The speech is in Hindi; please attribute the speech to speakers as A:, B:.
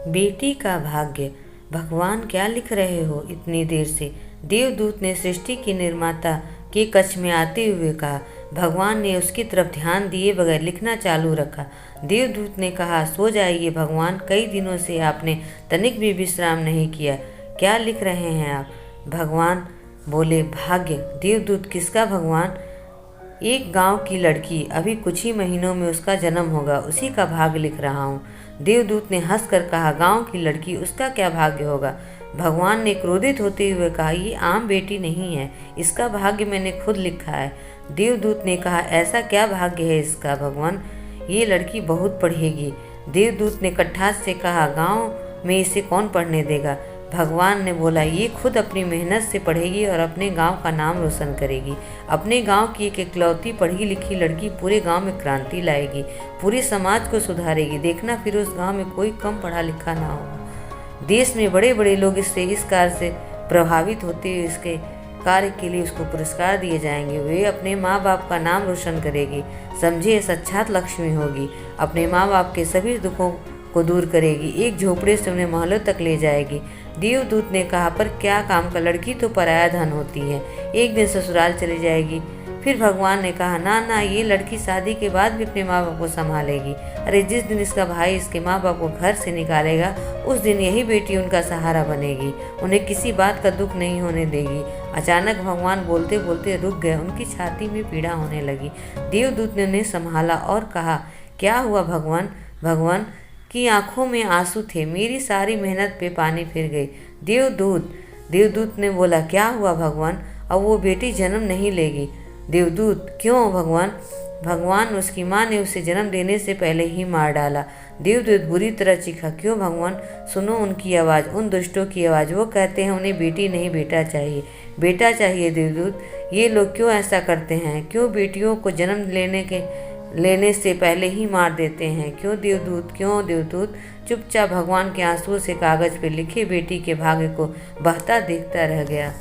A: बेटी का भाग्य। भगवान क्या लिख रहे हो इतनी देर से? देवदूत ने सृष्टि की निर्माता के कक्ष में आते हुए कहा। भगवान ने उसकी तरफ ध्यान दिए बगैर लिखना चालू रखा। देवदूत ने कहा, सो जाइए भगवान, कई दिनों से आपने तनिक भी विश्राम नहीं किया। क्या लिख रहे हैं आप? भगवान बोले, भाग्य। देवदूत, किसका भगवान? एक गांव की लड़की, अभी कुछ ही महीनों में उसका जन्म होगा, उसी का भाग्य लिख रहा हूँ। देवदूत ने हंसकर कहा, गांव की लड़की, उसका क्या भाग्य होगा? भगवान ने क्रोधित होते हुए कहा, ये आम बेटी नहीं है, इसका भाग्य मैंने खुद लिखा है। देवदूत ने कहा, ऐसा क्या भाग्य है इसका भगवान? ये लड़की बहुत पढ़ेगी। देवदूत ने कटाक्ष से कहा, गांव में इसे कौन पढ़ने देगा? भगवान ने बोला, ये खुद अपनी मेहनत से पढ़ेगी और अपने गांव का नाम रोशन करेगी। अपने गांव की एक इकलौती पढ़ी लिखी लड़की पूरे गांव में क्रांति लाएगी, पूरे समाज को सुधारेगी। देखना फिर उस गांव में कोई कम पढ़ा लिखा ना होगा। देश में बड़े बड़े लोग इस कार्य से प्रभावित होते हुए इसके कार्य के लिए उसको पुरस्कार दिए जाएंगे। वे अपने माँ बाप का नाम रोशन करेगी। समझिए, साक्षात लक्ष्मी होगी। अपने माँ बाप के सभी दुखों को दूर करेगी। एक झोपड़े से उन्हें महलों तक ले जाएगी। देवदूत ने कहा, पर क्या काम का? लड़की तो पराया धन होती है, एक दिन ससुराल चली जाएगी। फिर भगवान ने कहा, ना ना, ये लड़की शादी के बाद भी अपने माँ बाप को संभालेगी। अरे, जिस दिन इसका भाई इसके माँ बाप को घर से निकालेगा, उस दिन यही बेटी उनका सहारा बनेगी, उन्हें किसी बात का दुख नहीं होने देगी। अचानक भगवान बोलते बोलते रुक गए। उनकी छाती में पीड़ा होने लगी। देवदूत ने उन्हें संभाला और कहा, क्या हुआ भगवान? भगवान की आंखों में आंसू थे। मेरी सारी मेहनत पे पानी फिर गई। देवदूत ने बोला, क्या हुआ भगवान? अब वो बेटी जन्म नहीं लेगी। देवदूत, क्यों भगवान? भगवान, उसकी माँ ने उसे जन्म देने से पहले ही मार डाला। देवदूत बुरी तरह चीखा, क्यों भगवान? सुनो उनकी आवाज़, उन दुष्टों की आवाज़। वो कहते हैं उन्हें बेटी नहीं बेटा चाहिए। बेटा चाहिए देवदूत। ये लोग क्यों ऐसा करते हैं? क्यों बेटियों को जन्म लेने से पहले ही मार देते हैं? क्यों देवदूत, क्यों देवदूत? चुपचाप भगवान के आंसुओं से कागज पर लिखे बेटी के भाग्य को बहता देखता रह गया।